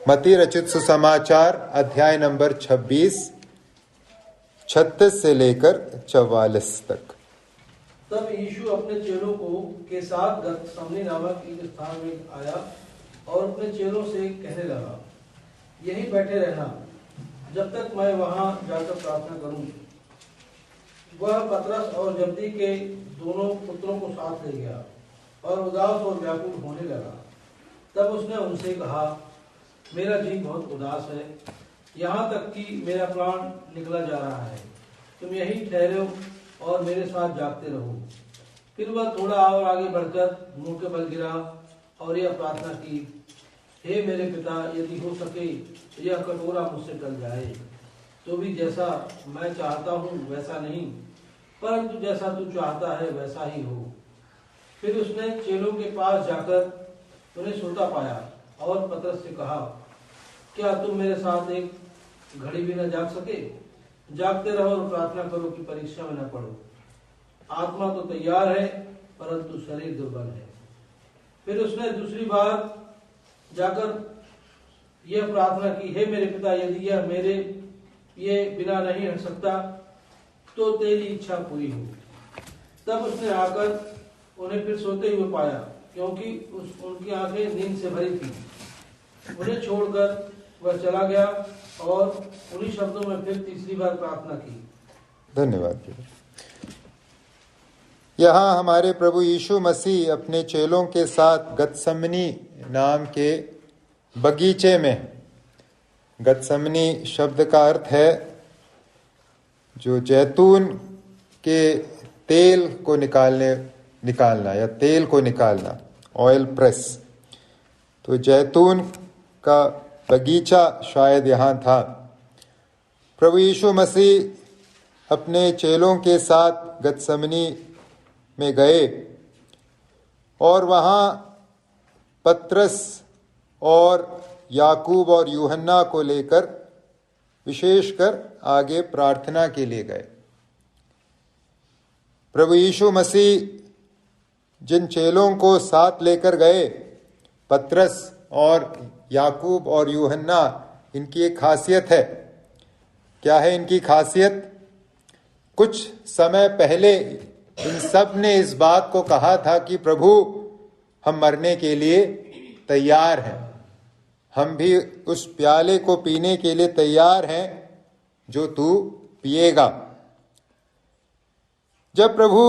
मत्ती रचित सुसमाचार अध्याय नंबर 26, 36 से लेकर 44 तक। तब यीशु अपने चेलों के साथ गतसमनी नामक एक स्थान में आया और अपने चेलों से कहने लगा, यहीं बैठे रहना जब तक मैं वहां जाकर प्रार्थना करूं। वह पतरस और जब्दी के दोनों पुत्रों को साथ ले गया और उदास और व्याकुल होने लगा। तब उसने उनसे कहा, मेरा जी बहुत उदास है, यहाँ तक कि मेरा प्राण निकला जा रहा है। तुम यहीं ठहरो और मेरे साथ जागते रहो। फिर वह थोड़ा और आगे बढ़कर मुंह के बल गिरा और यह प्रार्थना की, हे मेरे पिता, यदि हो सके यह कटोरा मुझसे टल जाए, तो भी जैसा मैं चाहता हूँ वैसा नहीं, परंतु जैसा तू चाहता है वैसा ही हो। फिर उसने चेलों के पास जाकर उन्हें सोता पाया और पतरस से कहा, क्या तुम मेरे साथ एक घड़ी भी न जाग सके? जागते रहो और प्रार्थना करो कि परीक्षा में न पड़ो। आत्मा तो तैयार है परंतु शरीर दुर्बल है। फिर उसने दूसरी बार जाकर यह प्रार्थना की, हे मेरे पिता, यदि यह मेरे ये बिना नहीं हट सकता तो तेरी इच्छा पूरी हो। तब उसने आकर उन्हें फिर सोते हुए पाया, क्योंकि उनकी आंखें नींद से भरी थी। उन्हें छोड़कर वह चला गया और उन्हीं शब्दों में फिर तीसरी बार प्रार्थना की। धन्यवाद। यहाँ हमारे प्रभु यीशु मसीह अपने चेलों के साथ गतसमनी नाम के बगीचे में, गतसमनी शब्द का अर्थ है जो जैतून के तेल को निकालना या तेल को निकालना, ऑयल प्रेस। तो जैतून का बगीचा शायद यहाँ था। प्रभु यीशु मसीह अपने चेलों के साथ गतसमनी में गए और वहाँ पतरस और याकूब और यूहन्ना को लेकर विशेषकर आगे प्रार्थना के लिए गए। प्रभु यीशु मसीह जिन चेलों को साथ लेकर गए, पतरस और याकूब और यूहन्ना, इनकी एक खासियत है। क्या है इनकी खासियत? कुछ समय पहले इन सब ने इस बात को कहा था कि प्रभु, हम मरने के लिए तैयार हैं, हम भी उस प्याले को पीने के लिए तैयार हैं जो तू पिएगा। जब प्रभु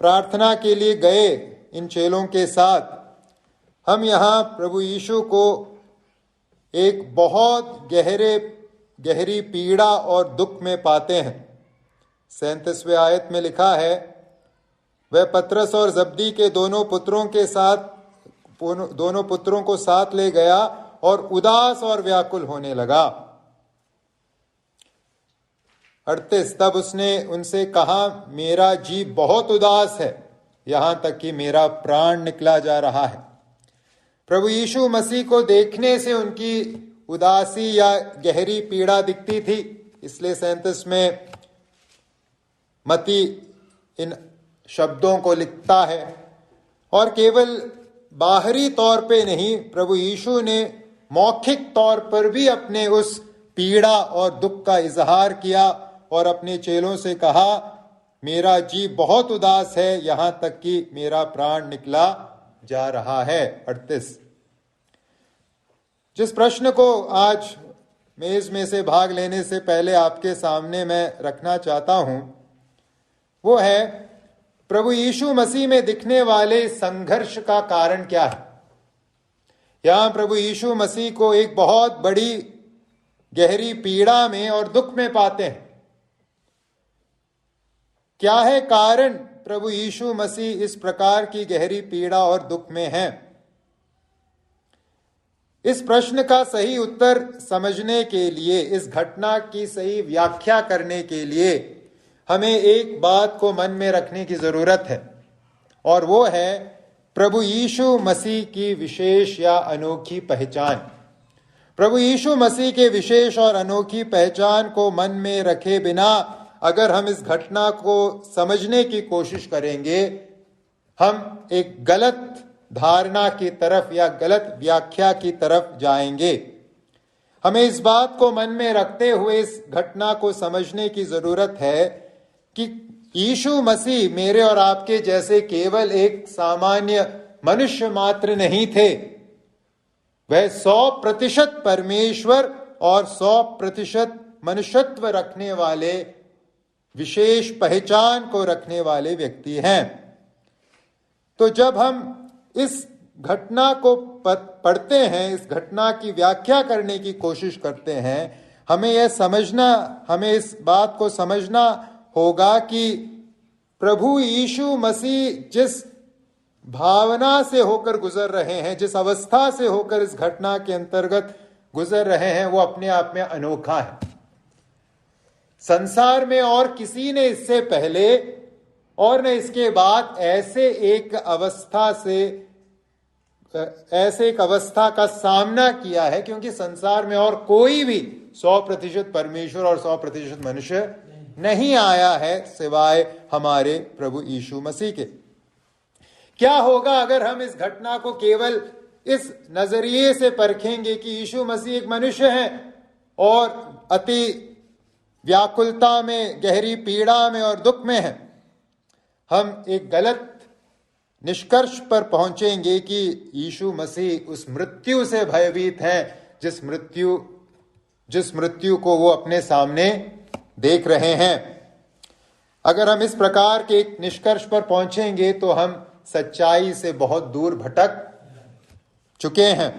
प्रार्थना के लिए गए इन चेलों के साथ, हम यहाँ प्रभु यीशु को एक बहुत गहरी पीड़ा और दुख में पाते हैं। 37वें आयत में लिखा है, वह पतरस और जब्दी के दोनों पुत्रों को साथ ले गया और उदास और व्याकुल होने लगा। 38, तब उसने उनसे कहा, मेरा जी बहुत उदास है, यहाँ तक कि मेरा प्राण निकला जा रहा है। प्रभु यीशु मसीह को देखने से उनकी उदासी या गहरी पीड़ा दिखती थी। इसलिए 37 में मत्ती इन शब्दों को लिखता है। और केवल बाहरी तौर पे नहीं, प्रभु यीशु ने मौखिक तौर पर भी अपने उस पीड़ा और दुख का इजहार किया और अपने चेलों से कहा, मेरा जी बहुत उदास है, यहाँ तक कि मेरा प्राण निकला जा रहा है। 38, जिस प्रश्न को आज मेज में से भाग लेने से पहले आपके सामने मैं रखना चाहता हूं, वो है, प्रभु यीशु मसीह में दिखने वाले संघर्ष का कारण क्या है। यहां प्रभु यीशु मसीह को एक बहुत बड़ी गहरी पीड़ा में और दुख में पाते हैं। क्या है कारण प्रभु यीशु मसीह इस प्रकार की गहरी पीड़ा और दुख में हैं? इस प्रश्न का सही उत्तर समझने के लिए, इस घटना की सही व्याख्या करने के लिए हमें एक बात को मन में रखने की जरूरत है, और वो है प्रभु यीशु मसीह की विशेष या अनोखी पहचान। प्रभु यीशु मसीह के विशेष और अनोखी पहचान को मन में रखे बिना अगर हम इस घटना को समझने की कोशिश करेंगे, हम एक गलत धारणा की तरफ या गलत व्याख्या की तरफ जाएंगे। हमें इस बात को मन में रखते हुए इस घटना को समझने की जरूरत है कि यीशु मसीह मेरे और आपके जैसे केवल एक सामान्य मनुष्य मात्र नहीं थे। वह 100% परमेश्वर और 100% मनुष्यत्व रखने वाले, विशेष पहचान को रखने वाले व्यक्ति हैं। तो जब हम इस घटना को पढ़ते हैं, इस घटना की व्याख्या करने की कोशिश करते हैं, हमें इस बात को समझना होगा कि प्रभु यीशु मसीह जिस भावना से होकर गुजर रहे हैं, जिस अवस्था से होकर इस घटना के अंतर्गत गुजर रहे हैं, वो अपने आप में अनोखा है। संसार में और किसी ने इससे पहले और न इसके बाद ऐसे एक अवस्था का सामना किया है, क्योंकि संसार में और कोई भी 100% परमेश्वर और 100% मनुष्य नहीं आया है सिवाय हमारे प्रभु यीशु मसीह के। क्या होगा अगर हम इस घटना को केवल इस नजरिए से परखेंगे कि यीशु मसीह एक मनुष्य है और अति व्याकुलता में, गहरी पीड़ा में और दुख में है? हम एक गलत निष्कर्ष पर पहुंचेंगे कि यीशु मसीह उस मृत्यु से भयभीत हैं जिस मृत्यु को वो अपने सामने देख रहे हैं। अगर हम इस प्रकार के एक निष्कर्ष पर पहुंचेंगे तो हम सच्चाई से बहुत दूर भटक चुके हैं।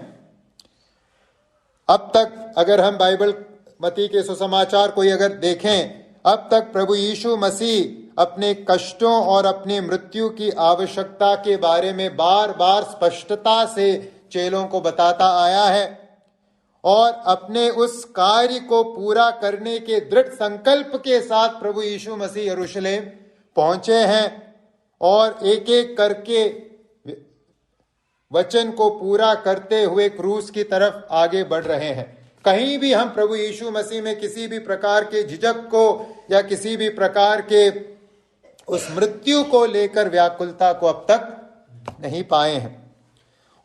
अब तक अगर हम बाइबल मत्ती के सुसमाचार को अगर देखें, अब तक प्रभु यीशु मसीह अपने कष्टों और अपनी मृत्यु की आवश्यकता के बारे में बार बार स्पष्टता से चेलों को बताता आया है और अपने उस कार्य को पूरा करने के दृढ़ संकल्प के साथ प्रभु यीशु मसीह यरूशलेम पहुंचे हैं और एक एक करके वचन को पूरा करते हुए क्रूस की तरफ आगे बढ़ रहे हैं। कहीं भी हम प्रभु यीशु मसीह में किसी भी प्रकार के झिझक को या किसी भी प्रकार के उस मृत्यु को लेकर व्याकुलता को अब तक नहीं पाए हैं।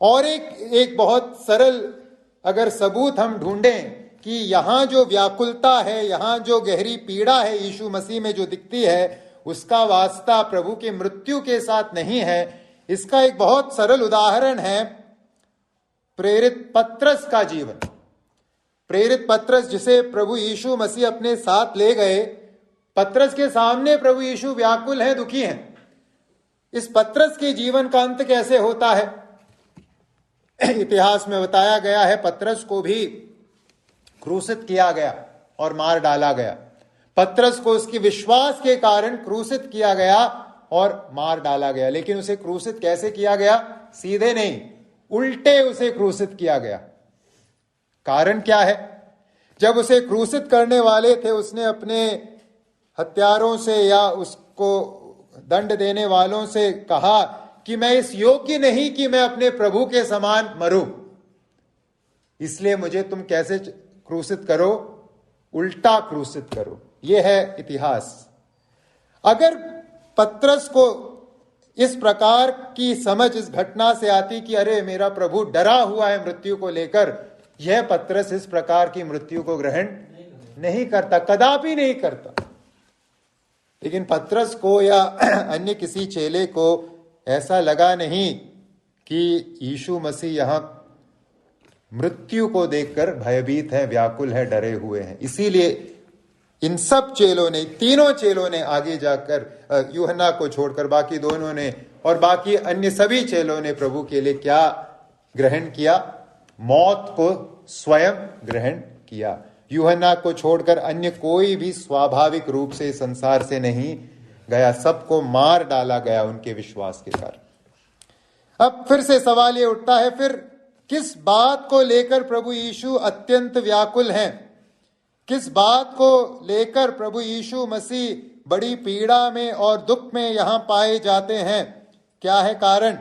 और एक बहुत सरल अगर सबूत हम ढूंढें कि यहां जो व्याकुलता है, यहां जो गहरी पीड़ा है यीशु मसीह में जो दिखती है, उसका वास्ता प्रभु की मृत्यु के साथ नहीं है। इसका एक बहुत सरल उदाहरण है प्रेरित पत्रस का जीवन। प्रेरित पत्रस जिसे प्रभु यीशु मसीह अपने साथ ले गए, पत्रस के सामने प्रभु यीशु व्याकुल हैं, दुखी हैं। इस पत्रस के जीवन का अंत कैसे होता है? इतिहास में बताया गया है पत्रस को भी क्रूसित किया गया और मार डाला गया। पत्रस को उसके विश्वास के कारण क्रूसित किया गया और मार डाला गया। लेकिन उसे क्रूसित कैसे किया गया? सीधे नहीं, उल्टे उसे क्रूसित किया गया। कारण क्या है? जब उसे क्रूसित करने वाले थे, उसने अपने हत्यारों से या उसको दंड देने वालों से कहा कि मैं इस योग्य नहीं कि मैं अपने प्रभु के समान मरूं, इसलिए मुझे तुम कैसे क्रूसित करो? उल्टा क्रूसित करो। यह है इतिहास। अगर पत्रस को इस प्रकार की समझ इस घटना से आती कि अरे मेरा प्रभु डरा हुआ है मृत्यु को लेकर, यह पत्रस इस प्रकार की मृत्यु को ग्रहण नहीं करता, कदापि नहीं करता। लेकिन पत्रस को या अन्य किसी चेले को ऐसा लगा नहीं कि यीशु मसीह यहां मृत्यु को देखकर भयभीत है, व्याकुल है, डरे हुए हैं। इसीलिए इन सब चेलों ने, तीनों चेलों ने आगे जाकर यूहन्ना को छोड़कर बाकी दोनों ने और बाकी अन्य सभी चेलों ने प्रभु के लिए क्या ग्रहण किया? मौत को स्वयं ग्रहण किया। यूहन्ना को छोड़कर अन्य कोई भी स्वाभाविक रूप से संसार से नहीं गया, सबको मार डाला गया उनके विश्वास के कारण। अब फिर से सवाल ये उठता है, फिर किस बात को लेकर प्रभु यीशु अत्यंत व्याकुल हैं? किस बात को लेकर प्रभु यीशु मसीह बड़ी पीड़ा में और दुख में यहां पाए जाते हैं? क्या है कारण?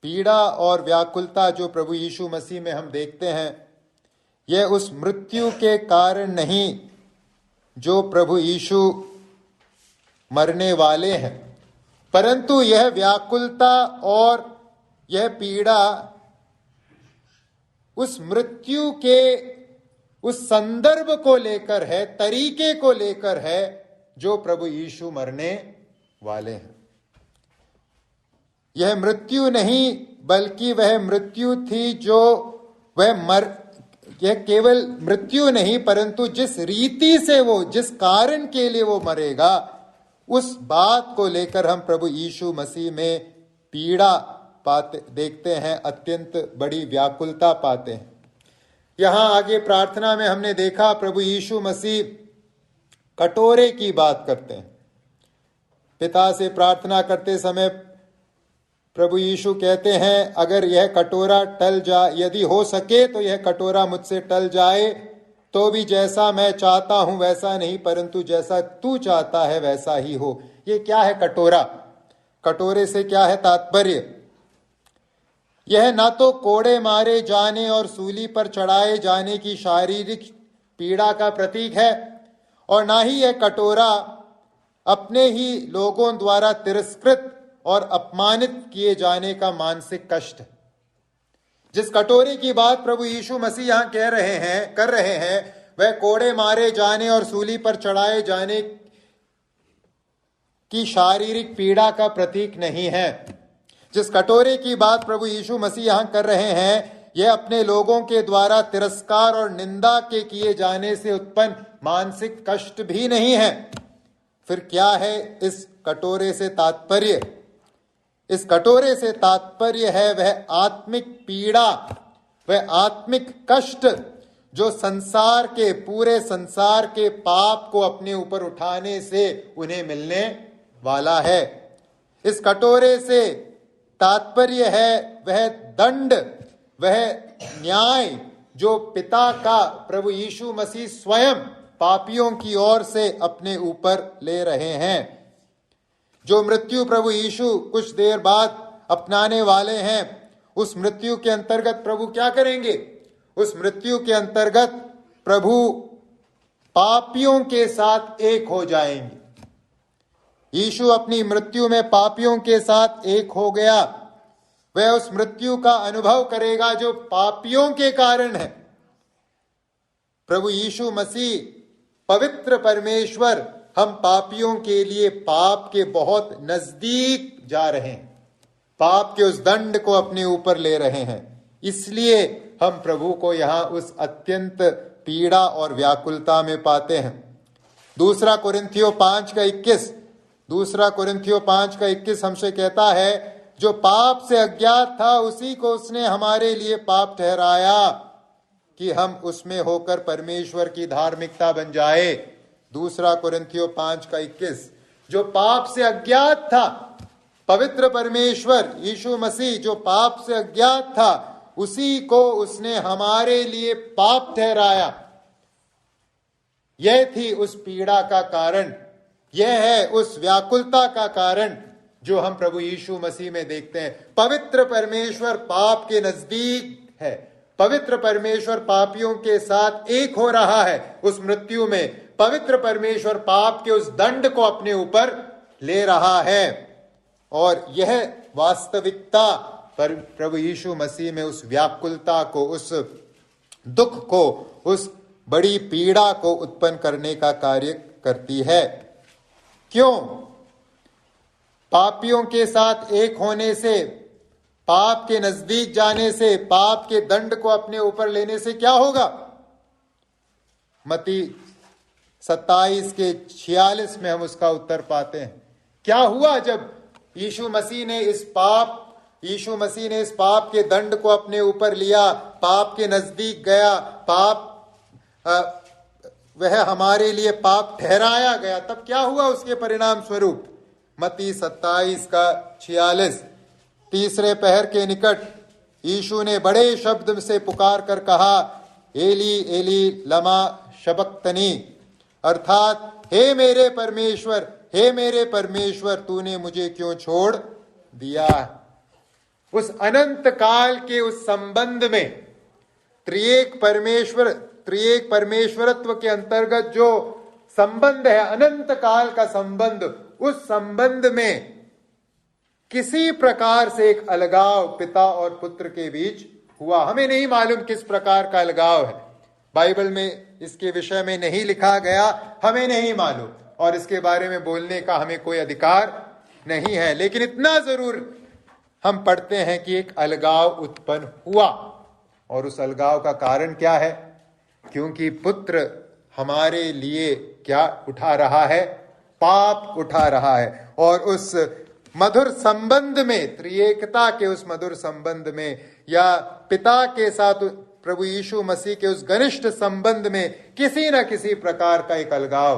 पीड़ा और व्याकुलता जो प्रभु यीशु मसीह में हम देखते हैं, यह उस मृत्यु के कारण नहीं जो प्रभु यीशु मरने वाले हैं, परंतु यह व्याकुलता और यह पीड़ा उस मृत्यु के उस संदर्भ को लेकर है, तरीके को लेकर है जो प्रभु यीशु मरने वाले हैं। यह मृत्यु नहीं बल्कि वह मृत्यु थी जो यह केवल मृत्यु नहीं परंतु जिस रीति से वो, जिस कारण के लिए वो मरेगा, उस बात को लेकर हम प्रभु यीशु मसीह में पीड़ा पाते देखते हैं, अत्यंत बड़ी व्याकुलता पाते हैं। यहां आगे प्रार्थना में हमने देखा प्रभु यीशु मसीह कटोरे की बात करते हैं। पिता से प्रार्थना करते समय प्रभु यीशु कहते हैं, अगर यह कटोरा टल जाए, यदि हो सके तो यह कटोरा मुझसे टल जाए, तो भी जैसा मैं चाहता हूं वैसा नहीं परंतु जैसा तू चाहता है वैसा ही हो। ये क्या है कटोरा? कटोरे से क्या है तात्पर्य? यह ना तो कोड़े मारे जाने और सूली पर चढ़ाए जाने की शारीरिक पीड़ा का प्रतीक है और ना ही यह कटोरा अपने ही लोगों द्वारा तिरस्कृत और अपमानित किए जाने का मानसिक कष्ट। जिस कटोरे की बात प्रभु यीशु मसीह यहां कर रहे हैं वह कोड़े मारे जाने और सूली पर चढ़ाए जाने की शारीरिक पीड़ा का प्रतीक नहीं है। जिस कटोरे की बात प्रभु यीशु मसीह यहां कर रहे हैं, यह अपने लोगों के द्वारा तिरस्कार और निंदा के किए जाने से उत्पन्न मानसिक कष्ट भी नहीं है। फिर क्या है इस कटोरे से तात्पर्य? इस कटोरे से तात्पर्य है वह आत्मिक पीड़ा, वह आत्मिक कष्ट जो संसार के, पूरे संसार के पाप को अपने ऊपर उठाने से उन्हें मिलने वाला है। इस कटोरे से तात्पर्य है वह दंड, वह न्याय जो पिता का प्रभु यीशु मसीह स्वयं पापियों की ओर से अपने ऊपर ले रहे हैं। जो मृत्यु प्रभु यीशु कुछ देर बाद अपनाने वाले हैं, उस मृत्यु के अंतर्गत प्रभु क्या करेंगे? उस मृत्यु के अंतर्गत प्रभु पापियों के साथ एक हो जाएंगे। यीशु अपनी मृत्यु में पापियों के साथ एक हो गया। वह उस मृत्यु का अनुभव करेगा जो पापियों के कारण है। प्रभु यीशु मसीह पवित्र परमेश्वर हम पापियों के लिए पाप के बहुत नजदीक जा रहे हैं, पाप के उस दंड को अपने ऊपर ले रहे हैं। इसलिए हम प्रभु को यहां उस अत्यंत पीड़ा और व्याकुलता में पाते हैं। दूसरा कोरिन्थियों 5:21 हमसे कहता है, जो पाप से अज्ञात था उसी को उसने हमारे लिए पाप ठहराया कि हम उसमें होकर परमेश्वर की धार्मिकता बन जाए। दूसरा कोरिन्थियों 5:21, जो पाप से अज्ञात था, पवित्र परमेश्वर यीशु मसीह जो पाप से अज्ञात था उसी को उसने हमारे लिए पाप ठहराया। यह थी उस पीड़ा का कारण, यह है उस व्याकुलता का कारण जो हम प्रभु यीशु मसीह में देखते हैं। पवित्र परमेश्वर पाप के नजदीक है, पवित्र परमेश्वर पापियों के साथ एक हो रहा है उस मृत्यु में। पवित्र परमेश्वर पाप के उस दंड को अपने ऊपर ले रहा है और यह वास्तविकता पर प्रभु यीशु मसीह में उस व्याकुलता को, उस दुख को, उस बड़ी पीड़ा को उत्पन्न करने का कार्य करती है। क्यों? पापियों के साथ एक होने से, पाप के नजदीक जाने से, पाप के दंड को अपने ऊपर लेने से क्या होगा? मत्ती 27:46 में हम उसका उत्तर पाते हैं। क्या हुआ जब यीशु मसीह ने इस पाप के दंड को अपने ऊपर लिया, पाप के नजदीक गया, वह हमारे लिए पाप ठहराया गया, तब क्या हुआ उसके परिणाम स्वरूप? मत्ती 27:46, तीसरे पहर के निकट यीशु ने बड़े शब्द से पुकार कर कहा, एली एली लमा शबक्तनी, अर्थात हे मेरे परमेश्वर तूने मुझे क्यों छोड़ दिया। उस अनंत काल के उस संबंध में त्रिएक परमेश्वरत्व के अंतर्गत जो संबंध है, अनंत काल का संबंध, उस संबंध में किसी प्रकार से एक अलगाव पिता और पुत्र के बीच हुआ। हमें नहीं मालूम किस प्रकार का अलगाव है, बाइबल में इसके विषय में नहीं लिखा गया, हमें नहीं मालूम और इसके बारे में बोलने का हमें कोई अधिकार नहीं है। लेकिन इतना जरूर हम पढ़ते हैं कि एक अलगाव उत्पन्न हुआ, और उस अलगाव का कारण क्या है? क्योंकि पुत्र हमारे लिए क्या उठा रहा है? पाप उठा रहा है। और उस मधुर संबंध में, त्रिएकता के उस मधुर संबंध में, या पिता के साथ प्रभु यीशु मसीह के उस घनिष्ठ संबंध में किसी न किसी प्रकार का एक अलगाव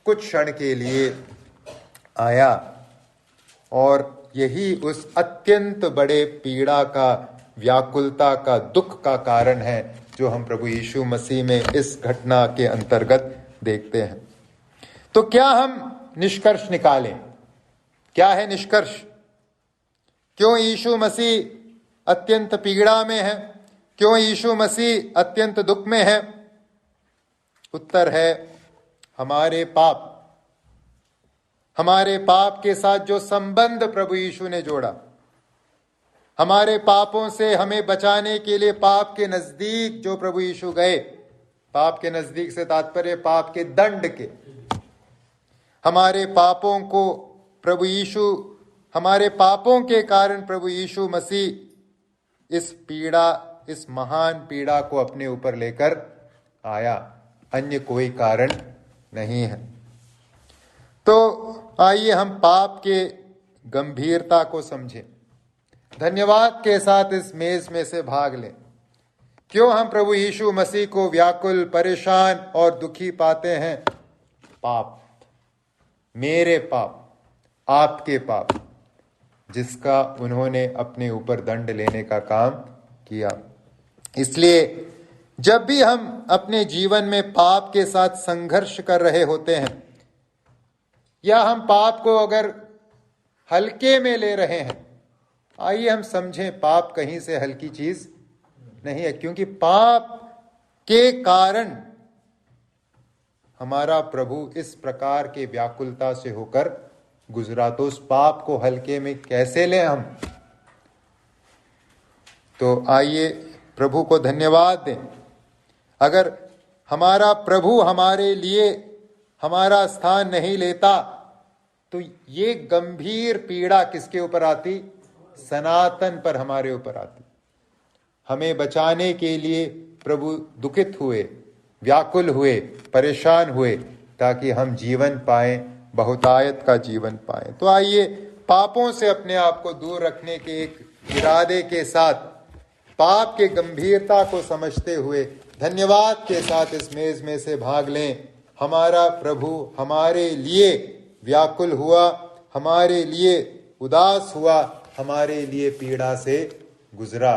कुछ क्षण के लिए आया, और यही उस अत्यंत बड़े पीड़ा का, व्याकुलता का, दुख का कारण है जो हम प्रभु यीशु मसीह में इस घटना के अंतर्गत देखते हैं। तो क्या हम निष्कर्ष निकालें? क्या है निष्कर्ष? क्यों यीशु मसीह अत्यंत पीड़ा में है? क्यों यीशु मसीह अत्यंत दुख में है? उत्तर है हमारे पाप। हमारे पाप के साथ जो संबंध प्रभु यीशु ने जोड़ा, हमारे पापों से हमें बचाने के लिए पाप के नजदीक जो प्रभु यीशु गए, पाप के नजदीक से तात्पर्य पाप के दंड के, हमारे पापों को प्रभु यीशु, हमारे पापों के कारण प्रभु यीशु मसीह इस पीड़ा, इस महान पीड़ा को अपने ऊपर लेकर आया, अन्य कोई कारण नहीं है। तो आइए हम पाप के गंभीरता को समझें, धन्यवाद के साथ इस मेज में से भाग लें। क्यों हम प्रभु यीशु मसीह को व्याकुल, परेशान और दुखी पाते हैं? पाप, मेरे पाप, आपके पाप, जिसका उन्होंने अपने ऊपर दंड लेने का काम किया। इसलिए जब भी हम अपने जीवन में पाप के साथ संघर्ष कर रहे होते हैं, या हम पाप को अगर हल्के में ले रहे हैं, आइए हम समझें पाप कहीं से हल्की चीज नहीं है, क्योंकि पाप के कारण हमारा प्रभु इस प्रकार के व्याकुलता से होकर गुजरा। तो उस पाप को हल्के में कैसे लें हम? तो आइए प्रभु को धन्यवाद दें। अगर हमारा प्रभु हमारे लिए हमारा स्थान नहीं लेता तो ये गंभीर पीड़ा किसके ऊपर आती? सनातन पर हमारे ऊपर आती। हमें बचाने के लिए प्रभु दुखित हुए, व्याकुल हुए, परेशान हुए, ताकि हम जीवन पाएं, बहुतायत का जीवन पाएं। तो आइए पापों से अपने आप को दूर रखने के एक इरादे के साथ, पाप के गंभीरता को समझते हुए धन्यवाद के साथ इस मेज में से भाग लें। हमारा प्रभु हमारे लिए व्याकुल हुआ, हमारे लिए उदास हुआ, हमारे लिए पीड़ा से गुजरा।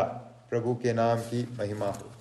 प्रभु के नाम की महिमा हो।